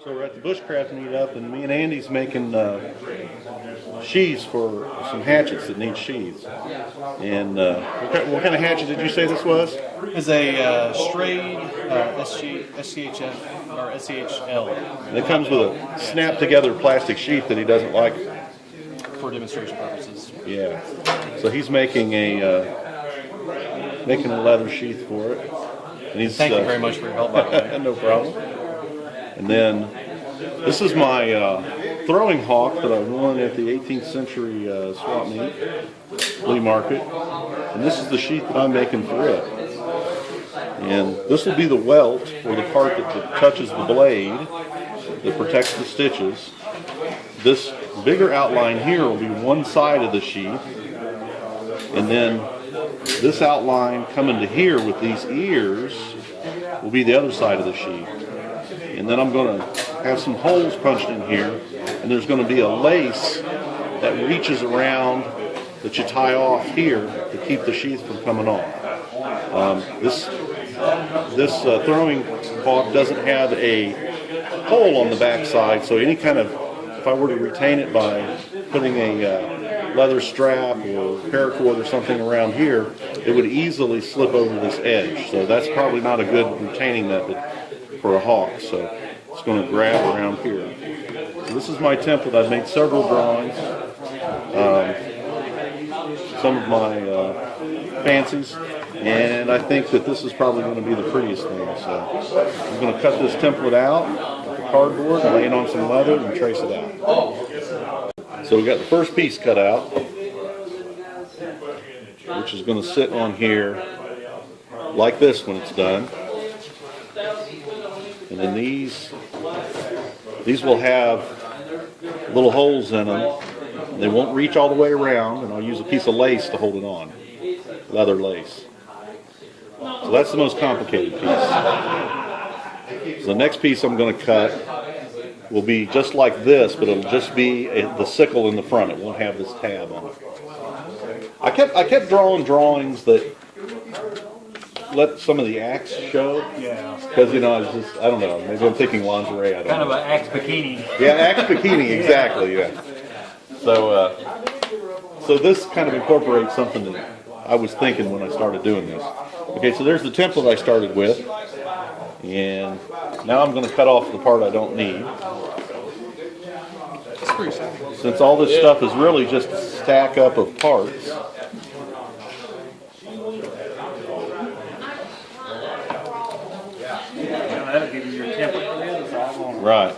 So we're at the Bushcraft Meetup, and me and Andy's making sheaths for some hatchets that need sheaths. And what kind of hatchet did you say this was? It's a strayed SCHF or SCHL. And it comes with a snap-together plastic sheath that he doesn't like. For demonstration purposes. Yeah. So he's making a leather sheath for it. And he's, Thank you very much for your help, by the way. No problem. And then this is my throwing hawk that I won at the 18th century swap meet, flea market. And this is the sheath that I'm making for it. And this will be the welt, or the part that touches the blade, that protects the stitches. This bigger outline here will be one side of the sheath. And then this outline coming to here with these ears will be the other side of the sheath. And then I'm going to have some holes punched in here, and there's going to be a lace that reaches around that you tie off here to keep the sheath from coming off. This throwing hawk doesn't have a hole on the back side, so any kind of, if I were to retain it by putting a leather strap or paracord or something around here, it would easily slip over this edge. So that's probably not a good retaining method for a hawk. So it's going to grab around here. So this is my template. I've made several drawings. Some of my fancies. And I think that this is probably going to be the prettiest thing. So I'm going to cut this template out with the cardboard and lay it on some leather and trace it out. So we got the first piece cut out, which is going to sit on here like this when it's done. And then these will have little holes in them. They won't reach all the way around, and I'll use a piece of lace to hold it on, leather lace. So that's the most complicated piece. So the next piece I'm going to cut will be just like this, but it'll just be the sickle in the front. It won't have this tab on it. I kept drawing drawings that let some of the axe show. Yeah. Because, I don't know, maybe I'm thinking lingerie. I don't know. Kind of an axe bikini. Yeah, axe bikini, exactly, yeah. So, so this kind of incorporates something that I was thinking when I started doing this. Okay, so there's the template I started with. And now I'm going to cut off the part I don't need. Since all this stuff is really just a stack up of parts. That'll give you your template for the other side, won't it? Right.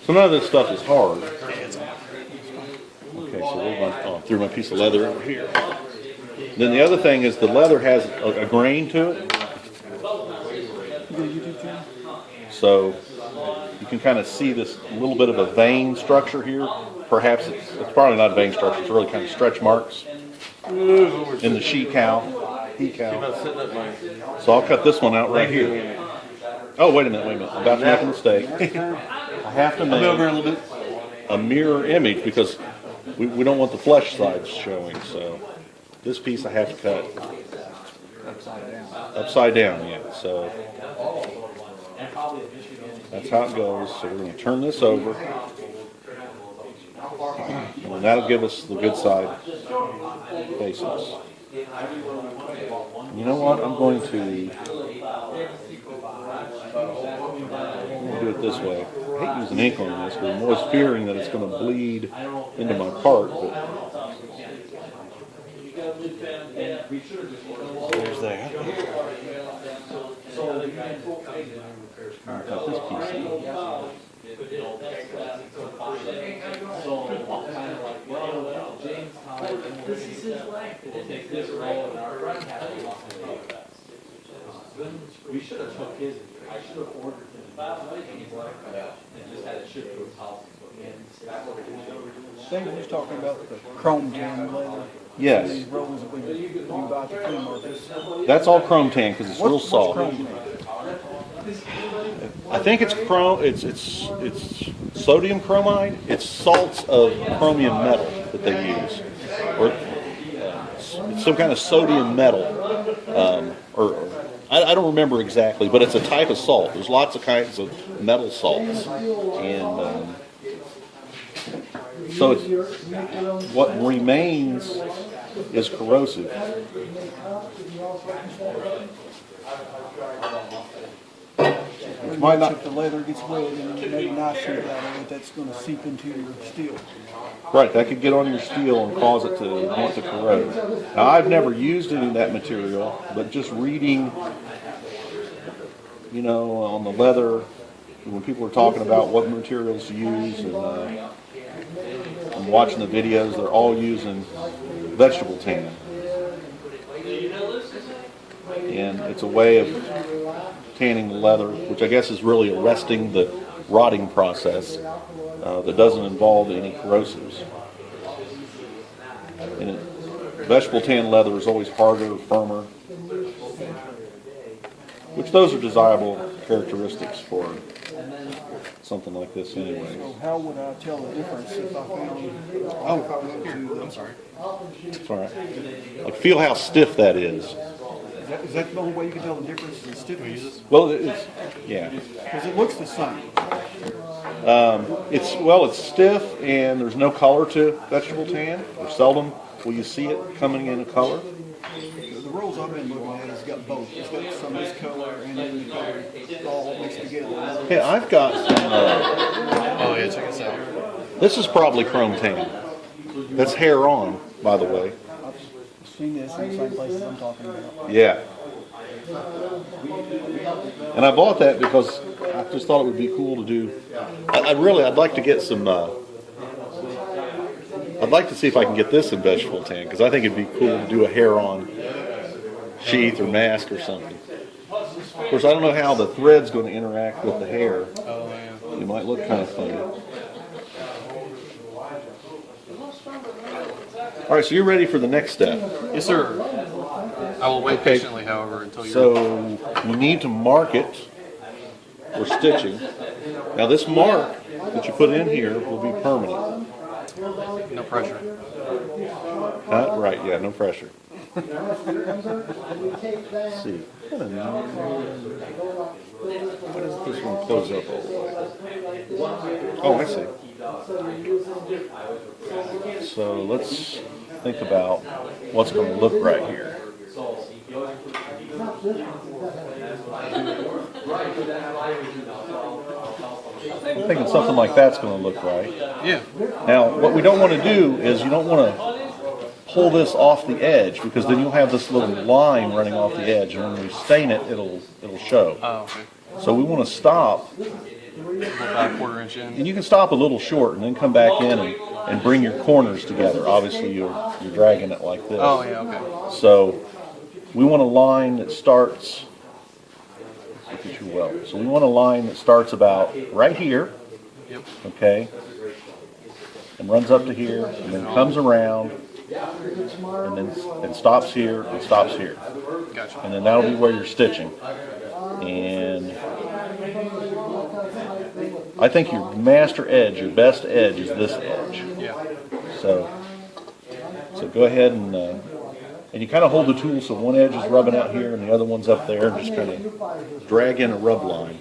So none of this stuff is hard. Okay, so I threw my piece of leather over here. Then the other thing is the leather has a grain to it. So you can kind of see this little bit of a vein structure here. Perhaps it's probably not a vein structure, it's really kind of stretch marks in the he cow. So I'll cut this one out right here. Oh, wait a minute. I'm about to make a mistake. I have to make a mirror image because we don't want the flesh sides showing. So this piece I have to cut upside down, yeah. So that's how it goes. So we're going to turn this over. And that'll give us the good side faces. You know what? I'm going to do it this way. I hate using ink on this because I'm always fearing that it's going to bleed into my part. But there's that. I'll cut this piece out. We should have took his. I should have ordered him. And just had it shipped to his house. David was talking about the chrome tan leather. Yes. These rolls that we buy at the flea market. That's all chrome tan because it's real soft. What's chrome tan? I think it's it's sodium chromide. It's salts of chromium metal that they use, or it's some kind of sodium metal, or I don't remember exactly, but it's a type of salt. There's lots of kinds of metal salts, and so what remains is corrosive. Might not, if the leather gets wet and you make a knife shape out of it, that's going to seep into your steel. Right, that could get on your steel and cause it to want to corrode. Now, I've never used any of that material, but just reading, you know, on the leather, when people are talking about what materials to use, and watching the videos, they're all using vegetable tan. And it's a way of tanning the leather, which I guess is really arresting the rotting process that doesn't involve any corrosives. And vegetable tan leather is always harder, firmer, which those are desirable characteristics for something like this anyway. So how would I tell the difference if I found, if I went to, I'm sorry. It's all right. Like, feel how stiff that is. Is that the only way you can tell the difference in stiffness? Well, it's, yeah. Because it looks the same. It's stiff, and there's no color to vegetable tan, or seldom will you see it coming in a color. The rolls I've been looking at has got both. It's got some of this color and then the color all mixed together. Hey, I've got some, Oh yeah, check this out. this is probably chrome tan. That's hair on, by the way. I've seen this in the same places I'm talking about. Yeah. And I bought that because I just thought it would be cool to do. I'd like to get some, I'd like to see if I can get this in vegetable tan, because I think it'd be cool to do a hair-on sheath or mask or something. Of course, I don't know how the thread's going to interact with the hair. Oh yeah. It might look kind of funny. All right, so you're ready for the next step. Yes, sir. I will wait Okay. patiently, however, until you're. So you need to mark it for stitching. Now this mark that you put in here will be permanent. No pressure. Huh? Right, yeah, no pressure. Let's see. Why doesn't this one close up all the way? Oh, I see. So let's think about what's going to look right here. I'm thinking something like that's going to look right. Yeah. Now, what we don't want to do is you don't want to pull this off the edge, because then you'll have this little line running off the edge, and when we stain it, it'll show. Oh, okay. So we want to stop, About a quarter inch in. and you can stop a little short and then come back in and bring your corners together. Obviously, you're dragging it like this. Oh yeah, okay. So we want a line that starts, look at your welt. So we want a line that starts about right here, Yep. okay, and runs up to here, and then comes around, and stops here, and stops here. Gotcha. And then that'll be where you're stitching. And I think your master edge, your best edge, is this edge. Yeah. So go ahead and you kind of hold the tool so one edge is rubbing out here and the other one's up there, and just kind of drag in a rub line.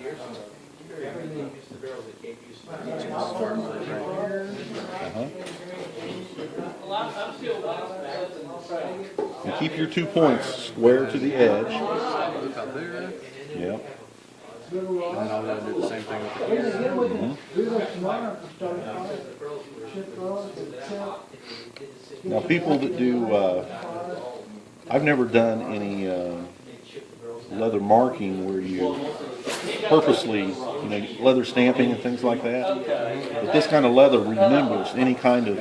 And keep your 2 points square to the edge. About there. Yep. And then I'll go do the same thing with the Now, people that do, I've never done any leather marking where you purposely, leather stamping and things like that. But this kind of leather remembers any kind of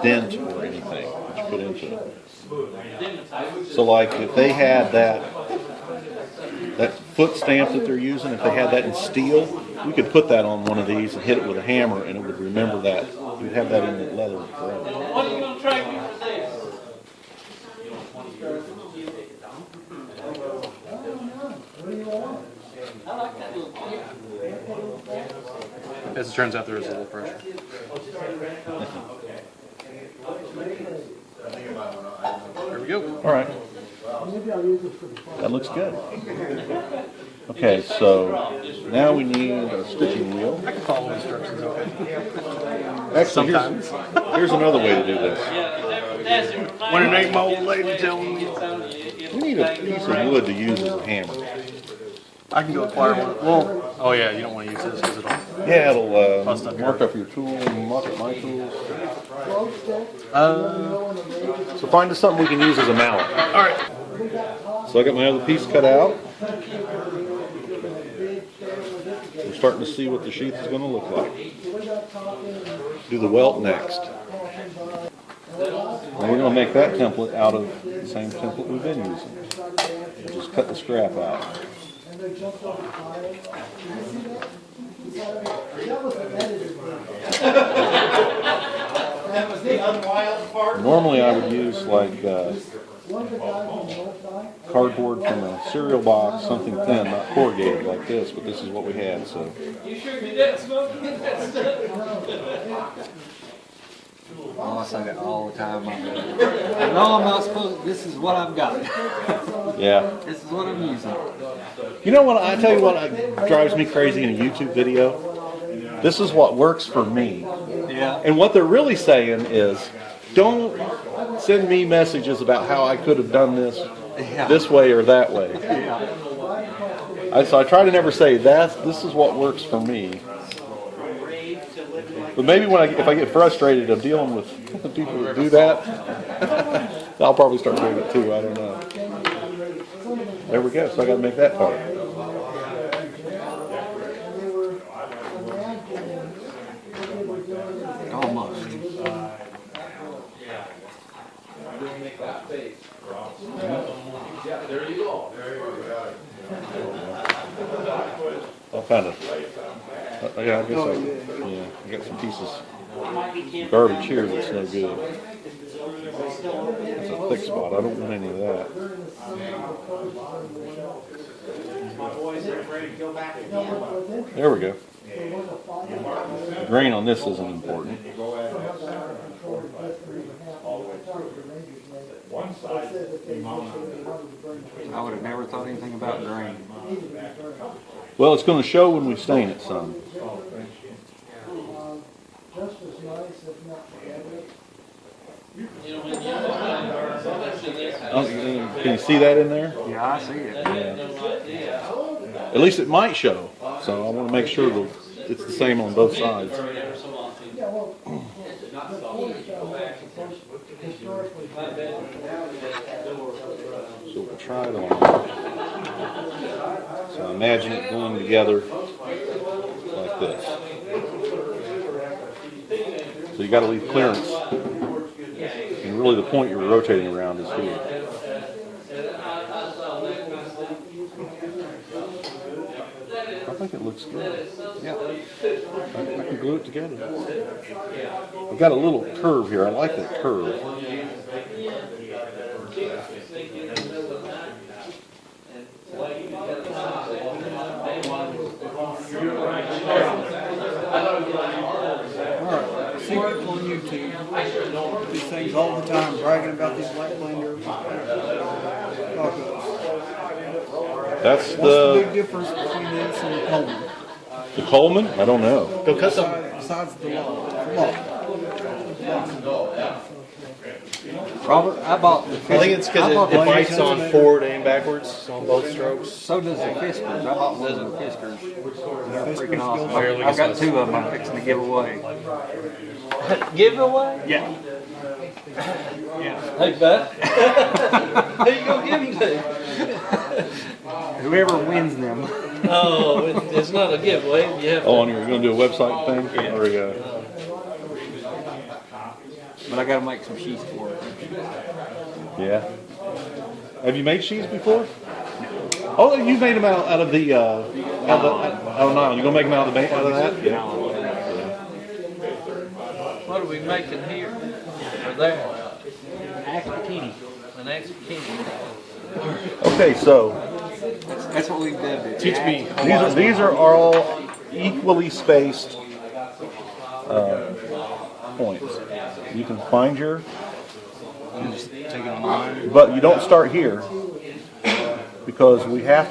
dent or anything that you put into it. So, like, if they had that foot stamp that they're using, if they had that in steel, we could put that on one of these and hit it with a hammer, and it would remember that. You'd have that in the leather forever. What are you going to try me for this? As it turns out, there is a little pressure. There we go. All right. That looks good. Okay, so now we need a stitching wheel. I can follow instructions, okay? Actually, Sometimes. here's another way to do this. When it ain't my old lady telling me. We need a piece of wood to use as a hammer. I can go acquire one. Well, oh yeah, you don't want to use this because it'll. Yeah, it'll Bust up mark up your tool and mark up my tools. Uh, So find us something we can use as a mallet. all right. So I got my other piece cut out. We're starting to see what the sheath is going to look like. Do the welt next. And we're going to make that template out of the same template we've been using. We'll just cut the scrap out. Normally I would use like cardboard from a cereal box, something thin, not corrugated like this, but this is what we had, so. You sure did that, Smokey? Oh, I say that all the time. I know I'm not supposed. This is what I've got. Yeah. This is what I'm using. You know what, I tell you what drives me crazy in a YouTube video? This is what works for me. Yeah. And what they're really saying is, don't send me messages about how I could have done this this way or that way. So I try to never say this is what works for me. But maybe if I get frustrated of dealing with the people that do that, I'll probably start doing it too. I don't know. There we go. So I got to make that part. Almost. There you go. I'll kind of. Yeah, I guess I got some pieces of garbage here that's no good. That's a thick spot. I don't want any of that. There we go. The grain on this isn't important. I would have never thought anything about grain. Well, it's going to show when we stain it some. Can you see that in there? Yeah, I see it. Yeah. At least it might show. So I want to make sure that it's the same on both sides. So we'll try it on. So imagine it going together like this. So you got to leave clearance. And really the point you're rotating around is here. I think it looks good. Yeah. I can glue it together. I've got a little curve here. I like that curve. Alright, see people on YouTube, these things all the time, bragging about these black blender tacos. That's What's the big difference between this and the Coleman? the Coleman? I don't know. Go cut some. Besides the law. Robert, I bought the. I think it's because it bites on forward and backwards on both strokes. So does the Fiskars. I bought one of the Fiskars. They're freaking awesome. Barely I've got gets two of them I'm fixing to give away. Giveaway? Yeah. Hey, bud. Who you gonna give them to? Whoever wins them. Oh, it's not a giveaway. You have to. Oh, and you're going to do a website thing? Yeah. Or But I got to make some sheets for it. yeah. Have you made sheets before? Oh, you made them out of the out of nylon. You gonna make them out of that? Yeah. What are we making here? Or there? An axe bikini. An axe bikini. Okay, so That's what we've done. Teach me. These are all equally spaced points. You can find your, I'm just taking on mine. but you don't start here because we have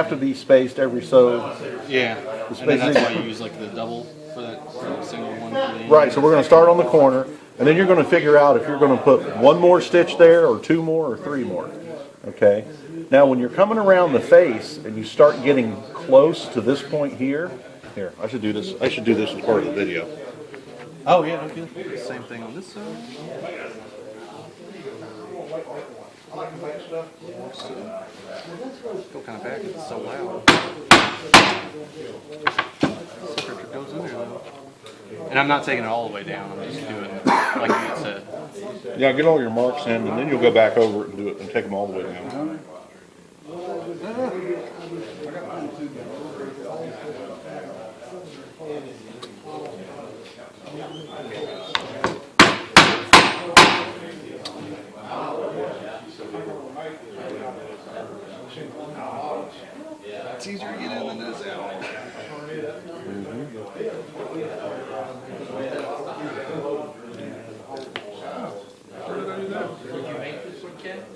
to be spaced every so. Yeah. And then that's why you use like the double for that single one. For the Right. So we're going to start on the corner, and then you're going to figure out if you're going to put one more stitch there, or two more, or three more. Okay. Now, when you're coming around the face and you start getting close to this point here, I should do this. I should do this as part of the video. Oh yeah, okay. Same thing on this side. Go kind of back. It's so loud. Sucker goes in there though. And I'm not taking it all the way down. I'm just doing like you had said. Yeah, get all your marks in, and then you'll go back over it and do it and take them all the way down. It's easier to get in than it is out.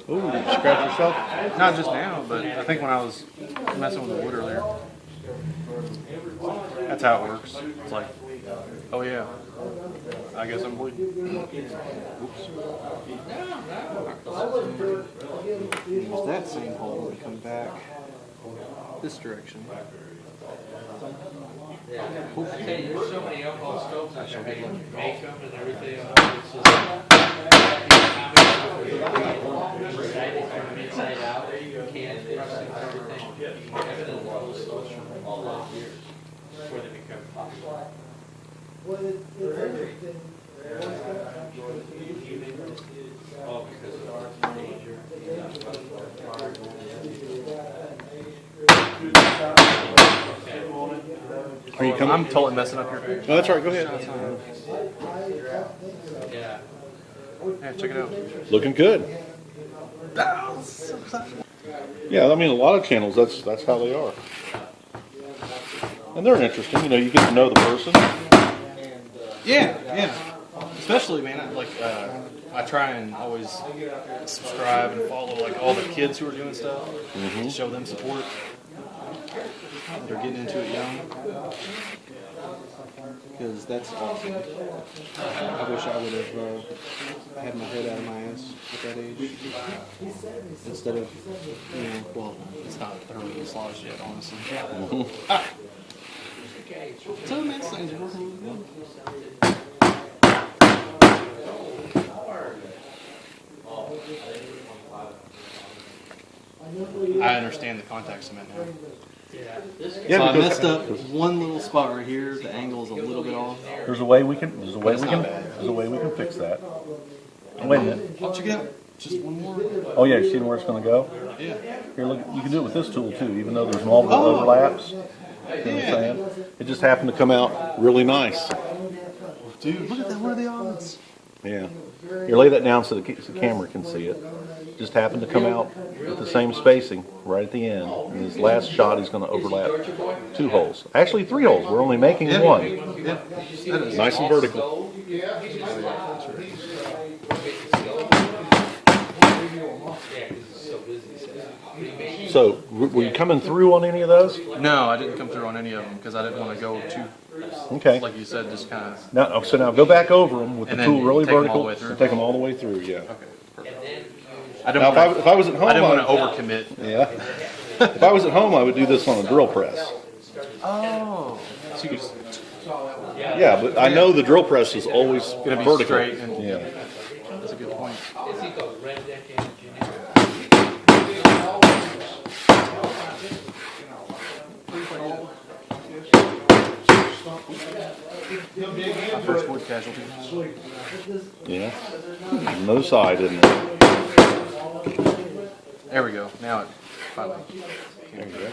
Ooh, did you scratch yourself? Not just now, but I think when I was messing with the wood earlier. That's how it works. It's like, oh yeah, I guess I'm bleeding. Oops. Use that same hole and come back this direction. Hey, there's so many alcohol stoves out there, you make them and everything. Inside out, you can crush everything. You can have it in all those stoves for all those years before they become popular. Oh, because of our danger. Are you coming? I'm totally messing up your page. No, that's all right. Go ahead. Yeah. Yeah, check it out. Looking good. Yeah, I mean, a lot of channels, that's how they are. And they're interesting. You know, you get to know the person. Yeah, yeah. Especially, man, I try and always subscribe and follow like all the kids who are doing stuff to show them support. They're getting into it young. Because that's awesome. I wish I would have had my head out of my ass at that age. Instead of, you know, well, it's not thoroughly dislodged yet, honestly. So, man, things are working good. I understand the contact cement now. Yeah, So I because messed up one little spot right here. The angle is a little bit off. there's a way we can fix that. Wait a minute. Oh, check it out. Just one more. Oh yeah, you see where it's going to go? Yeah. Here, look. You can do it with this tool too, even though there's multiple overlaps. You know what I'm saying? It just happened to come out really nice. Dude, look at that. What are the odds? Yeah. Here, lay that down so the camera can see it. Just happened to come out with the same spacing right at the end. In his last shot, he's going to overlap 2 holes. Actually, 3 holes. We're only making 1. Yeah. That is Nice and vertical. So, were you coming through on any of those? No, I didn't come through on any of them because I didn't want to go too, Okay. like you said, just kind of. Now, so now go back over them with the And then tool really take 'em all vertical the way through? and take them all the way through. Yeah. Okay. Perfect. I didn't Now, want if I was at home, I didn't want to I- overcommit. Yeah. If I was at home, I would do this on a drill press. Oh. So you could just Yeah, but I know the drill press is always gonna be vertical. straight and Yeah. that's a good point. My first wood casualty. Yeah. No side, isn't it? There we go. Now it finally. There you go.